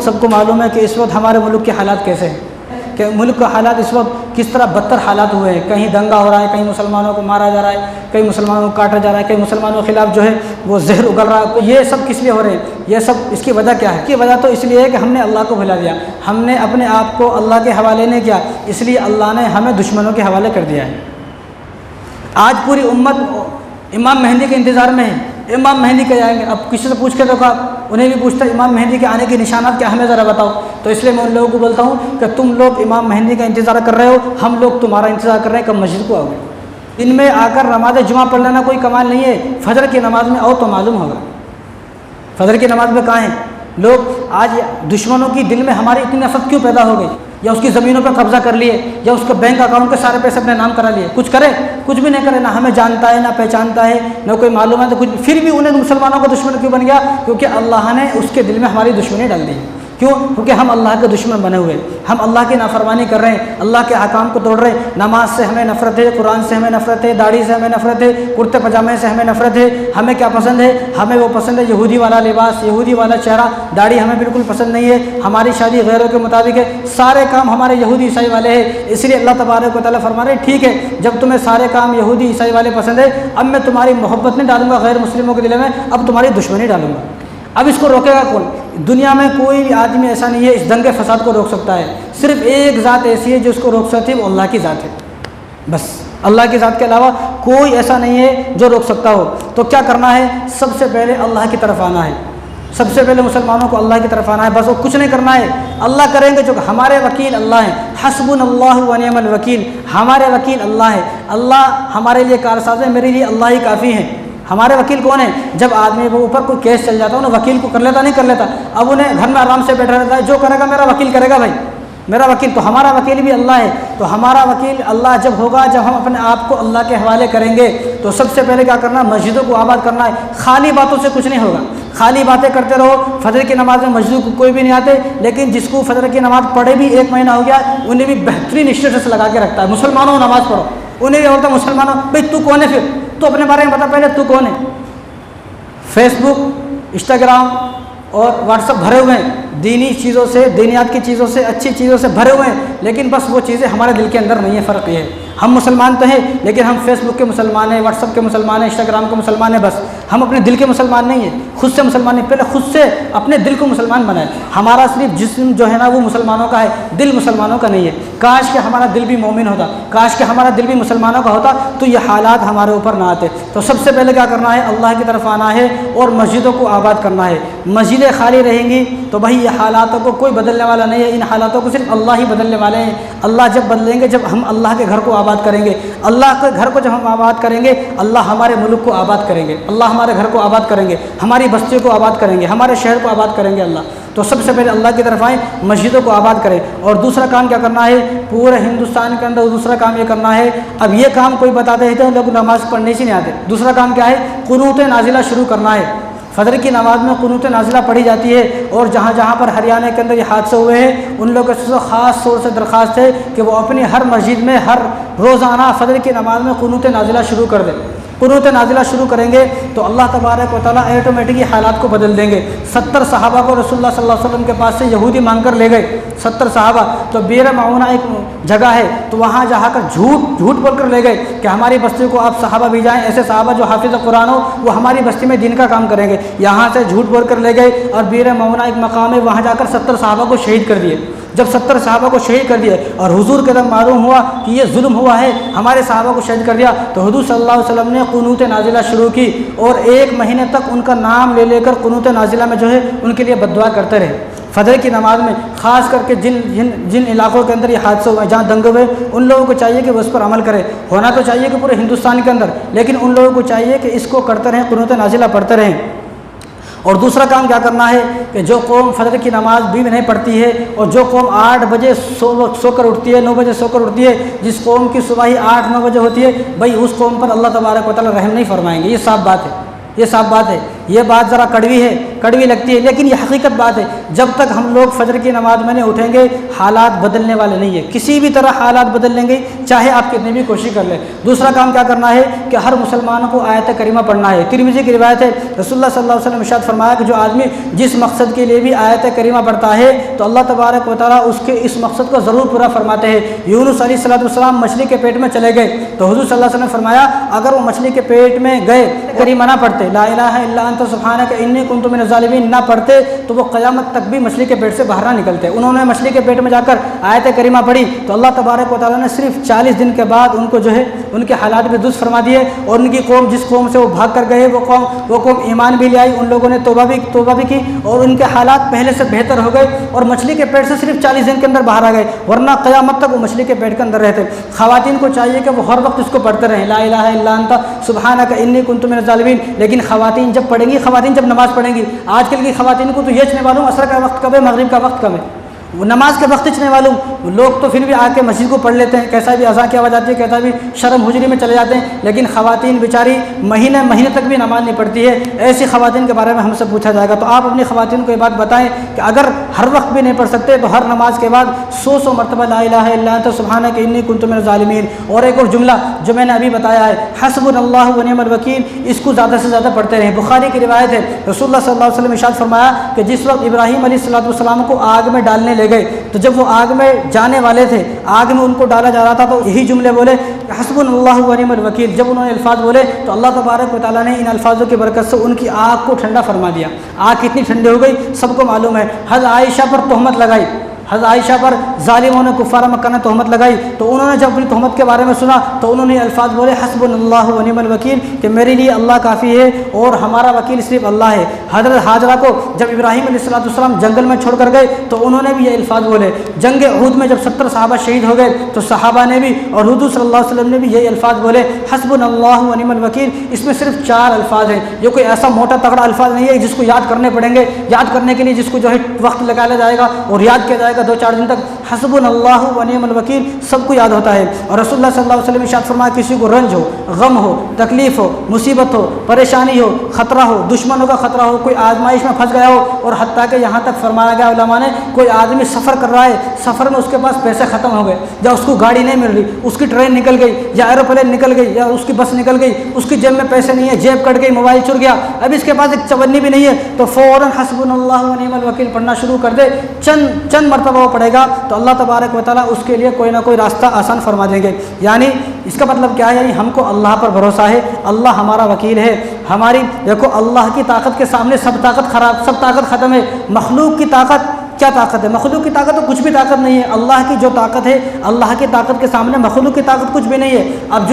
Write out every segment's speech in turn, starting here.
سب کو معلوم ہے کہ اس وقت ہمارے ملک کے حالات کیسے ہیں، کہ ملک کا حالات اس وقت کس طرح بدتر حالات ہوئے ہیں. کہیں دنگا ہو رہا ہے، کہیں مسلمانوں کو مارا جا رہا ہے، کہیں مسلمانوں کو کاٹا جا رہا ہے، کہیں مسلمانوں کے خلاف جو ہے وہ زہر اگل رہا ہے. یہ سب کس لیے ہو رہے ہیں؟ یہ سب اس کی وجہ کیا ہے؟ اس کی وجہ تو اس لیے ہے کہ ہم نے اللہ کو بھلا دیا، ہم نے اپنے آپ کو اللہ کے حوالے نہیں کیا، اس لیے اللہ نے ہمیں دشمنوں کے حوالے کر دیا ہے. آج پوری امت امام مہدی کے انتظار میں ہے، امام مہدی کے جائیں گے. اب کسی سے پوچھ کے دیکھو، انہیں بھی پوچھتا ہے امام مہدی کے آنے کے نشانات کیا ہمیں ذرا بتاؤ. تو اس لیے میں ان لوگوں کو بولتا ہوں کہ تم لوگ امام مہدی کا انتظار کر رہے ہو، ہم لوگ تمہارا انتظار کر رہے ہیں کب مسجد کو آؤ گے. ان میں آ کر نماز جمعہ پڑھ لینا کوئی کمال نہیں ہے، فجر کی نماز میں آؤ تو معلوم ہوگا. فجر کی نماز میں کہاں ہیں لوگ؟ آج دشمنوں کی دل میں ہماری اتنی نفرت کیوں پیدا ہو گئی؟ یا اس کی زمینوں پر قبضہ کر لیے، یا اس کے بینک اکاؤنٹ کے سارے پیسے اپنے نام کرا لیے. کچھ کرے؟ کچھ بھی نہیں کرے. نہ ہمیں جانتا ہے، نہ پہچانتا ہے، نہ کوئی معلوم ہے تو کچھ. پھر بھی انہیں مسلمانوں کا دشمن کیوں بن گیا؟ کیونکہ اللہ نے اس کے دل میں ہماری دشمنی ڈال دی. کیوں؟ کیونکہ ہم اللہ کے دشمن بنے ہوئے، ہم اللہ کی نافرمانی کر رہے ہیں، اللہ کے احکام کو توڑ رہے ہیں. نماز سے ہمیں نفرت ہے، قرآن سے ہمیں نفرت ہے، داڑھی سے ہمیں نفرت ہے، کرتے پجامے سے ہمیں نفرت ہے. ہمیں کیا پسند ہے؟ ہمیں وہ پسند ہے یہودی والا لباس، یہودی والا چہرہ، داڑھی ہمیں بالکل پسند نہیں ہے. ہماری شادی غیروں کے مطابق ہے، سارے کام ہمارے یہودی عیسائی والے ہیں. اس لیے اللہ تبارک و تعالیٰ فرما رہے ہیں ٹھیک ہے، جب تمہیں سارے کام یہودی عیسائی والے پسند ہے، اب میں تمہاری محبت نہیں ڈالوں گا غیر مسلموں کے دل میں، اب تمہاری دشمنی ڈالوں گا. اب اس کو روکے گا کون؟ دنیا میں کوئی بھی آدمی ایسا نہیں ہے اس دنگے فساد کو روک سکتا ہے. صرف ایک ذات ایسی ہے جو اس کو روک سکتی ہے، وہ اللہ کی ذات ہے. بس اللہ کی ذات کے علاوہ کوئی ایسا نہیں ہے جو روک سکتا ہو. تو کیا کرنا ہے؟ سب سے پہلے اللہ کی طرف آنا ہے. سب سے پہلے مسلمانوں کو اللہ کی طرف آنا ہے. بس وہ کچھ نہیں کرنا ہے، اللہ کریں گے. جو ہمارے وکیل اللہ ہیں، حسبنا اللہ و نعم الوکیل. ہمارے وکیل اللہ ہے، اللہ ہمارے لیے کارساز ہے، میرے لیے اللہ ہی کافی ہیں. ہمارے وکیل کون ہیں؟ جب آدمی وہ اوپر کوئی کیس چل جاتا ہے نا، وکیل کو کر لیتا نہیں کر لیتا، اب انہیں گھر میں آرام سے بیٹھا رہتا ہے، جو کرے گا میرا وکیل کرے گا بھائی، میرا وکیل. تو ہمارا وکیل بھی اللہ ہے. تو ہمارا وکیل اللہ جب ہوگا، جب ہم اپنے آپ کو اللہ کے حوالے کریں گے، تو سب سے پہلے کیا کرنا ہے؟ مسجدوں کو آباد کرنا ہے. خالی باتوں سے کچھ نہیں ہوگا، خالی باتیں کرتے رہو. فجر کی نماز میں مسجد کو کوئی بھی نہیں آتے، لیکن جس کو فجر کی نماز پڑھے بھی 1 مہینہ ہو گیا، انہیں بھی بہترین اسٹیٹس لگا کے رکھتا ہے، مسلمانوں نماز پڑھو. انہیں بھی بولتا ہے مسلمانوں بھائی تو کون ہے؟ پھر تو اپنے بارے میں بتا پہلے تو کون ہے. فیس بک، انسٹاگرام اور واٹس ایپ بھرے ہوئے ہیں دینی چیزوں سے، دینیات کی چیزوں سے، اچھی چیزوں سے بھرے ہوئے ہیں، لیکن بس وہ چیزیں ہمارے دل کے اندر نہیں ہے. فرق یہ ہے ہم مسلمان تو ہیں، لیکن ہم فیس بک کے مسلمان ہیں، واٹس ایپ کے مسلمان ہیں، انسٹاگرام کے مسلمان ہیں. بس ہم اپنے دل کے مسلمان نہیں ہیں، خود سے مسلمان نہیں. پہلے خود سے اپنے دل کو مسلمان بنائیں. ہمارا صرف جسم جو ہے نا وہ مسلمانوں کا ہے، دل مسلمانوں کا نہیں ہے. کاش کہ ہمارا دل بھی مومن ہوتا، کاش کہ ہمارا دل بھی مسلمانوں کا ہوتا، تو یہ حالات ہمارے اوپر نہ آتے. تو سب سے پہلے کیا کرنا ہے؟ اللہ کی طرف آنا ہے اور مسجدوں کو آباد کرنا ہے. مسجدیں خالی رہیں گی تو بھائی یہ حالاتوں کو کوئی بدلنے والا نہیں ہے. ان حالاتوں کو صرف اللہ ہی بدلنے والے ہیں. اللہ جب بدلیں گے، جب ہم اللہ کے گھر کو آباد کریں گے، اللہ کے گھر کو جب ہم آباد کریں گے، اللہ ہمارے ملک کو آباد کریں گے، اللہ ہمارے گھر کو آباد کریں گے، ہماری بستیوں کو آباد کریں گے، ہمارے شہر کو آباد کریں گے اللہ. تو سب سے پہلے اللہ کی طرف آئیں، مسجدوں کو آباد کریں. اور دوسرا کام کیا کرنا ہے؟ پورے ہندوستان کے اندر دوسرا کام یہ کرنا ہے. اب یہ کام کوئی بتاتے ہیں لوگ نماز پڑھنے سے نہیں آتے. دوسرا کام کیا ہے؟ قنوت نازلہ شروع کرنا ہے. فجر کی نماز میں قنوت نازلہ پڑھی جاتی ہے. اور جہاں جہاں پر ہریانہ کے اندر یہ حادثے ہوئے ہیں، ان لوگوں سے خاص طور سے درخواست ہے کہ وہ اپنی ہر مسجد میں ہر روزانہ فجر کی نماز میں قنوت نازلہ شروع کر دیں. قنوت نازلہ شروع کریں گے تو اللہ تبارک و تعالیٰ آٹومیٹکلی حالات کو بدل دیں گے. 70 صحابہ کو رسول اللہ صلی اللہ علیہ وسلم کے پاس سے یہودی مانگ کر لے گئے. 70 صحابہ. تو بیر معونہ ایک جگہ ہے، تو وہاں جا کر جھوٹ بول کر لے گئے کہ ہماری بستی کو آپ صحابہ بھی جائیں، ایسے صحابہ جو حافظ قرآن ہو وہ ہماری بستی میں دین کا کام کریں گے. یہاں سے جھوٹ بول کر لے گئے اور بیر معونہ ایک مقام ہے، وہاں جا کر 70 صحابہ کو شہید کر دیے. جب 70 صحابہ کو شہید کر دیا اور حضور کے دم معلوم ہوا کہ یہ ظلم ہوا ہے، ہمارے صحابہ کو شہید کر دیا، تو حضور صلی اللہ علیہ وسلم نے قنوت نازلہ شروع کی. اور 1 مہینے تک ان کا نام لے لے کر قنوت نازلہ میں جو ہے ان کے لیے بددعا کرتے رہے. فجر کی نماز میں خاص کر کے جن علاقوں کے اندر یہ حادثے ہوئے، جہاں دنگے ہوئے، ان لوگوں کو چاہیے کہ وہ اس پر عمل کرے. ہونا تو چاہیے کہ پورے ہندوستان کے اندر، لیکن ان لوگوں کو چاہیے کہ اس کو کرتے رہیں، قنوت نازلہ پڑھتے رہیں. اور دوسرا کام کیا کرنا ہے کہ جو قوم فجر کی نماز بھی نہیں پڑھتی ہے، اور جو قوم 8 بجے سو کر اٹھتی ہے، 9 بجے سو کر اٹھتی ہے، جس قوم کی صبح ہی 8-9 بجے ہوتی ہے، بھائی اس قوم پر اللہ تبارک و تعالیٰ رحم نہیں فرمائیں گے. یہ صاف بات ہے، یہ صاف بات ہے. یہ بات ذرا کڑوی ہے، کڑوی لگتی ہے، لیکن یہ حقیقت بات ہے، جب تک ہم لوگ فجر کی نماز میں نہیں اٹھیں گے حالات بدلنے والے نہیں ہیں، کسی بھی طرح حالات بدل لیں گے چاہے آپ کتنی بھی کوشش کر لیں۔ دوسرا کام کیا کرنا ہے کہ ہر مسلمان کو آیت کریمہ پڑھنا ہے۔ ترمذی کی روایت ہے، رسول اللہ صلی اللہ علیہ وسلم ارشاد فرمایا کہ جو آدمی جس مقصد کے لیے بھی آیت کریمہ پڑھتا ہے تو اللہ تبارک و تعالیٰ اس کے اس مقصد کو ضرور پورا فرماتے ہیں۔ یونس علیہ السلام مچھلی کے پیٹ میں چلے گئے تو حضور صلی اللہ علیہ وسلم نے فرمایا اگر وہ مچھلی کے پیٹ میں گئے کریمہ نہ پڑھتے، لا الہ الا انت سبحانک انی کنت من الظالمین نہ پڑھتے تو وہ قیامت تک بھی مچھلی کے پیٹ سے باہر نہ نکلتے۔ انہوں نے مچھلی کے پیٹ میں جا کر آیت کریمہ پڑھی تو اللہ تبارک و تعالیٰ نے صرف 40 دن کے بعد ان کو جو ہے ان کے حالات بھی درست فرما دیے، اور ان کی قوم جس قوم سے وہ بھاگ کر گئے وہ قوم ایمان بھی لے آئی، ان لوگوں نے توبہ بھی کی اور ان کے حالات پہلے سے بہتر ہو گئے، اور مچھلی کے پیٹ سے صرف 40 دن کے اندر باہر آ گئے، ورنہ قیامت تک وہ مچھلی کے پیٹ کے اندر رہتے۔ خواتین کو چاہیے کہ وہ ہر وقت اس کو پڑھتے رہیں، لا الہ الا انت سبحانک انی کنت من الظالمین، لیکن خواتین جب پڑھیں گی، خواتین جب نماز پڑھیں گی، آج کل کی خواتین کو تو یہ نہیں معلوم عصر کا وقت کب ہے، مغرب کا وقت کب ہے، وہ نماز کے وقت نہیں معلوم، لوگ تو پھر بھی آ کے مسجد کو پڑھ لیتے ہیں، کیسا بھی اذان کی آواز آتی ہے کیسا بھی شرم حجری میں چلے جاتے ہیں، لیکن خواتین بیچاری مہینے تک بھی نماز نہیں پڑھتی ہے۔ ایسی خواتین کے بارے میں ہم سے پوچھا جائے گا، تو آپ اپنی خواتین کو یہ بات بتائیں کہ اگر ہر وقت بھی نہیں پڑھ سکتے تو ہر نماز کے بعد 100 مرتبہ لا الہ الا انت سبحانک انی کنت من الظالمین۔ اور ایک اور جملہ جو میں نے ابھی بتایا ہے، حسبنا اللہ ونعم الوکیل، اس کو زیادہ سے زیادہ پڑھتے رہیں۔ بخاری کی روایت ہے، رسول اللہ صلی اللہ علیہ وسلم ارشاد فرمایا کہ جس وقت ابراہیم علیہ السلام کو آگ میں ڈالنے لے گئے تو جب وہ آگ میں جانے والے تھے، آگ میں ان کو ڈالا جا رہا تھا، تو یہی جملے بولے حسبنا اللہ ونعم الوکیل۔ جب انہوں نے الفاظ بولے تو اللہ تبارک و تعالیٰ نے ان الفاظوں کی برکت سے ان کی آگ کو ٹھنڈا فرما دیا۔ آگ کتنی ٹھنڈی ہو گئی سب کو معلوم ہے۔ حضرت عائشہ پر تہمت لگائی، حضرت عائشہ پر ظالموں نے کفار مکہ نے تہمت لگائی، تو انہوں نے جب اپنی تہمت کے بارے میں سنا تو انہوں نے الفاظ بولے حسبنا اللہ ونعم الوکیل، کہ میرے لیے اللہ کافی ہے اور ہمارا وکیل صرف اللہ ہے۔ حضرت ہاجرہ کو جب ابراہیم علیہ السلام جنگل میں چھوڑ کر گئے تو انہوں نے بھی یہ الفاظ بولے۔ جنگ احد میں جب 70 صحابہ شہید ہو گئے تو صحابہ نے بھی اور حضور صلی اللہ علیہ وسلم نے بھی یہ الفاظ بولے حسبنا اللہ ونعم الوکیل۔ اس میں صرف 4 الفاظ ہیں، یہ کوئی ایسا موٹا تگڑا الفاظ نہیں ہے جس کو یاد کرنے پڑیں گے، یاد کرنے کے لیے جس کو جو ہے وقت لگایا جائے گا اور یاد کیا جائے گا 2-4 دن تک۔ حسبنا اللہ ونعم الوکیل سب کو یاد ہوتا ہے۔ اور رسول اللہ صلی اللہ علیہ وسلم ارشاد فرمایا کسی کو رنج ہو، غم ہو، تکلیف ہو، مصیبت ہو، پریشانی ہو، خطرہ ہو، دشمنوں کا خطرہ ہو، کوئی آزمائش میں پھنس گیا ہو، اور حتیٰ کہ یہاں تک فرمایا گیا علماء نے کوئی آدمی سفر کر رہا ہے، سفر میں اس کے پاس پیسے ختم ہو گئے، یا اس کو گاڑی نہیں مل رہی، اس کی ٹرین نکل گئی یا ایروپلین نکل گئی یا اس کی بس نکل گئی، اس کی جیب میں پیسے نہیں ہے، جیب کٹ گئی، موبائل چور گیا، اب اس کے پاس ایک چونی بھی نہیں ہے، تو فوراً حسبنا اللہ ونعم الوکیل پڑھنا شروع کر دے۔ چند مرتبہ وہ پڑھے گا تو اللہ تبارک و تعالیٰ اس کے لیے کوئی نہ کوئی راستہ آسان فرما دیں گے۔ یعنی اس کا مطلب کیا ہے، یعنی ہم کو اللہ پر بھروسہ ہے، اللہ ہمارا وکیل ہے۔ ہماری دیکھو اللہ کی طاقت کے سامنے سب طاقت ختم ہے۔ مخلوق کی طاقت کیا طاقت ہے؟ مخلوق کی طاقت تو کچھ بھی طاقت نہیں ہے۔ اللہ کی جو طاقت ہے، اللہ کی طاقت کے سامنے مخلوق کی طاقت کچھ بھی نہیں ہے۔ اب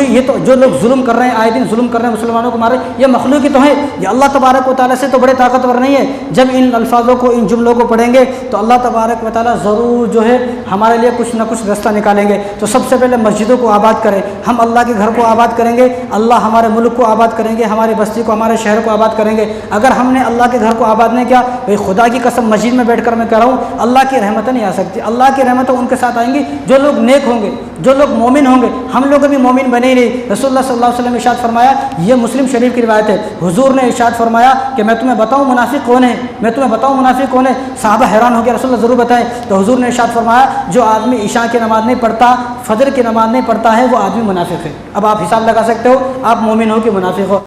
جو لوگ ظلم کر رہے ہیں، آئے دن ظلم کر رہے ہیں، مسلمانوں کو مار رہے ہیں، یہ مخلوق ہی تو ہے، یہ اللہ تبارک و تعالیٰ سے تو بڑے طاقتور نہیں ہے۔ جب ان الفاظوں کو، ان جملوں کو پڑھیں گے تو اللہ تبارک و تعالیٰ ضرور جو ہے ہمارے لیے کچھ نہ کچھ راستہ نکالیں گے۔ تو سب سے پہلے مسجدوں کو آباد کریں، ہم اللہ کے گھر کو آباد کریں گے، اللہ ہمارے ملک کو آباد کریں گے، ہماری بستی کو، ہمارے شہر کو آباد کریں گے۔ اگر ہم نے اللہ کے گھر کو آباد نہیں کیا، بھائی خدا کی قسم مسجد میں بیٹھ کر میں کہہ رہا ہوں اللہ کی رحمتیں نہیں آ سکتی۔ اللہ کی رحمتیں ان کے ساتھ آئیں گی جو لوگ نیک ہوں گے، جو لوگ مومن ہوں گے۔ ہم لوگ ابھی مومن بنے ہی نہیں۔ رسول اللہ صلی اللہ علیہ وسلم نے ارشاد فرمایا، یہ مسلم شریف کی روایت ہے، حضور نے ارشاد فرمایا کہ میں تمہیں بتاؤں منافق کون ہے، میں تمہیں بتاؤں منافق کون ہے۔ صحابہ حیران ہو گیا، رسول اللہ ضرور بتائیں۔ تو حضور نے ارشاد فرمایا جو آدمی عشاء کی نماز نہیں پڑھتا، فجر کی نماز نہیں پڑھتا ہے، وہ آدمی منافق ہے۔ اب آپ حساب لگا سکتے ہو آپ مومن ہو کہ منافق ہو۔